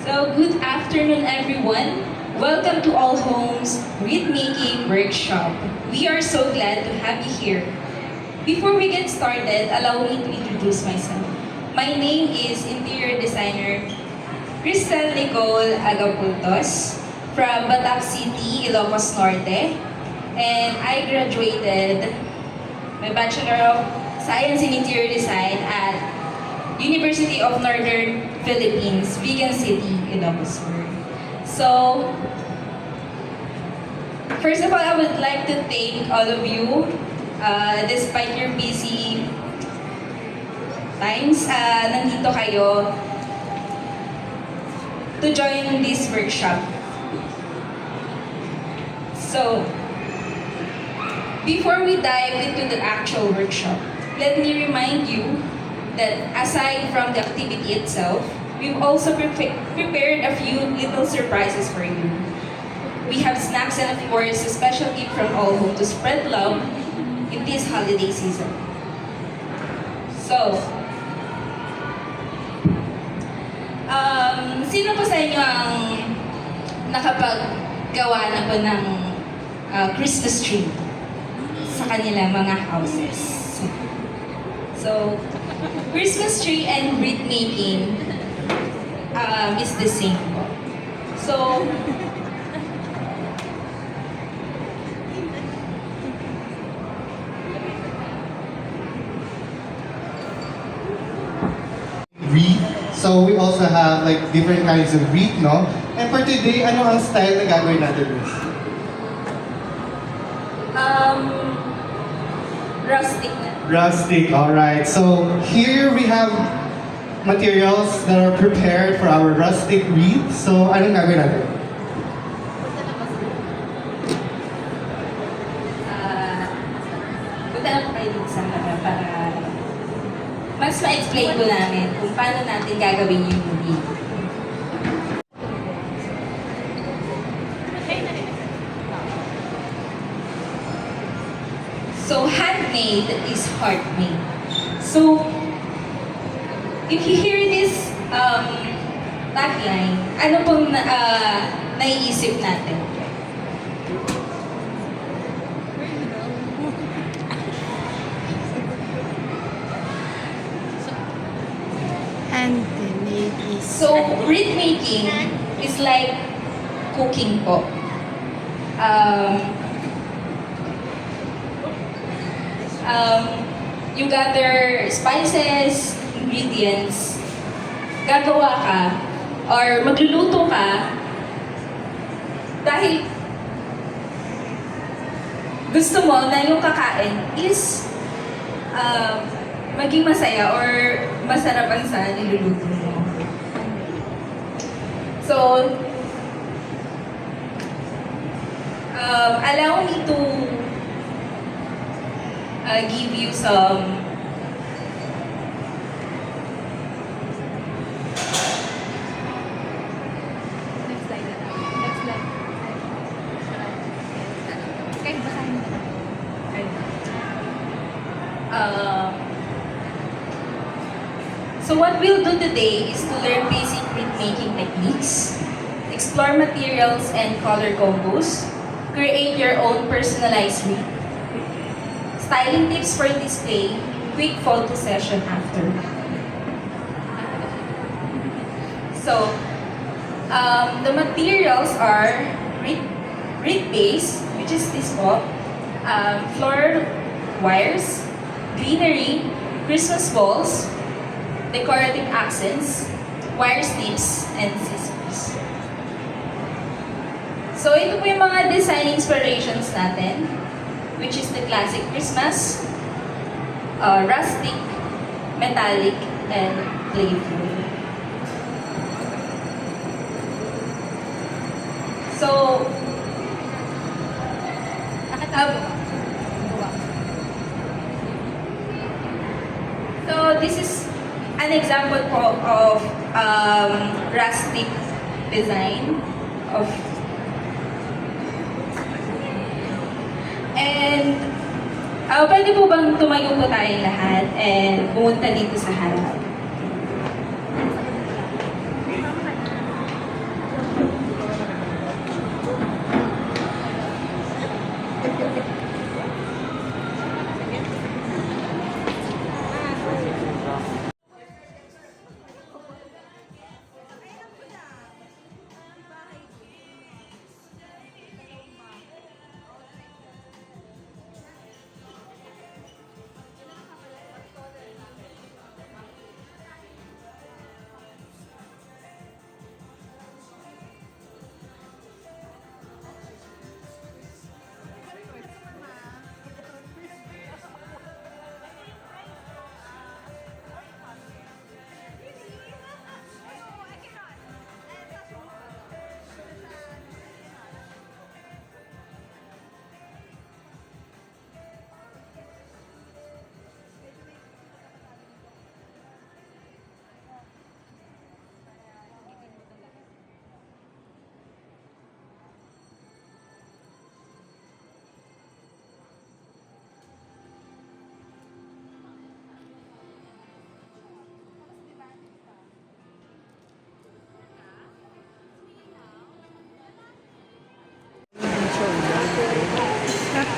So, good afternoon everyone. Welcome to All Homes Wreath Making Workshop. We are so glad to have you here. Before we get started, allow me to introduce myself. My name is interior designer Crystal Nicole Agapultos from Batak City, Ilocos Norte. And I graduated my Bachelor of Science in Interior Design at University of Northern Philippines, Vigan City, Ilocos Sur. So, first of all, I would like to thank all of you. Despite your busy times, nandito kayo to join this workshop. So, before we dive into the actual workshop, let me remind you that aside from the activity itself, we've also prepared a few little surprises for you. We have snacks and of course a special gift from All Home to spread love in this holiday season. So, sino po sa inyo ang nakapaggawa na po ng Christmas tree sa kanilang mga houses? So, Christmas tree and wreath making is the same po. So, wreath. So we also have like different kinds of wreath, no? And for today, ano ang style na gagawin natin, Miss? Rustic na. Rustic, alright. So here we have materials that are prepared for our rustic wreath. So anong gagawin natin? Punta lang po kayo dito sa mga para mas ma-explain ko namin kung paano natin gagawin yung movie. So, handmade is heart-made. So, if you hear this tagline, ano pong naiisip natin? Handmade is... So, wreath making is like cooking po. You gather spices, ingredients, gagawa ka, or magluluto ka dahil gusto mo na yung kakain is maging masaya or masarapan sa niluluto mo. So, allow me to give you some So what we'll do today is to learn basic wreath making techniques, explore materials and color combos, create your own personalized wreath, styling tips for display, quick photo session after. So, the materials are wreath base, which is this po, floral wires, greenery, Christmas balls, decorative accents, wire snips, and scissors. So ito po yung mga design inspirations natin, which is the classic Christmas, rustic, metallic, and playful. So, so this is an example po of rustic design of, and pwede po bang tumayo po tayong lahat and pumunta dito sa harap?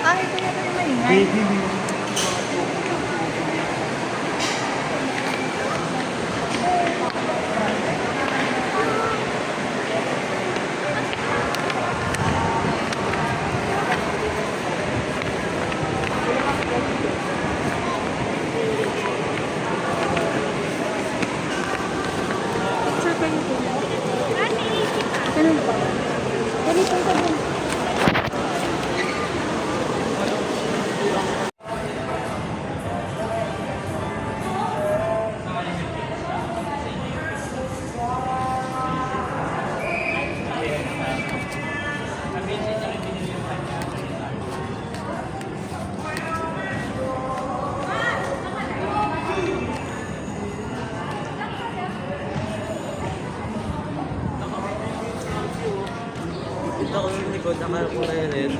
Ay, ito yata yung maingay. Picture pa nito. Ganun ba? Ganito ka din. Ito ko yung likod, akala ko na yun eh.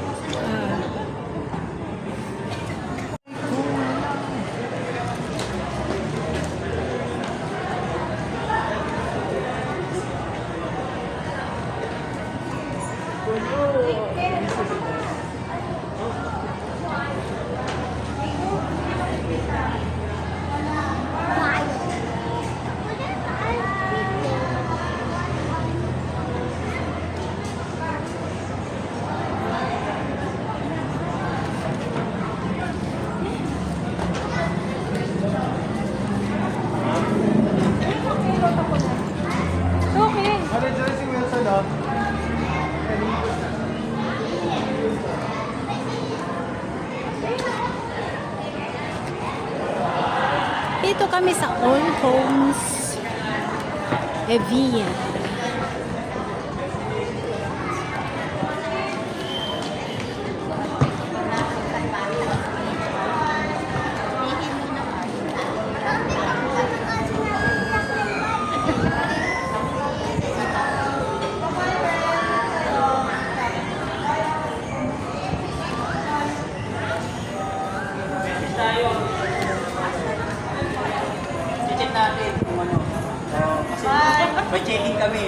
Okay. Ano dyan si Wilson, no? Dito kami sa All Homes Evia. Check natin kung Pa-checking kami.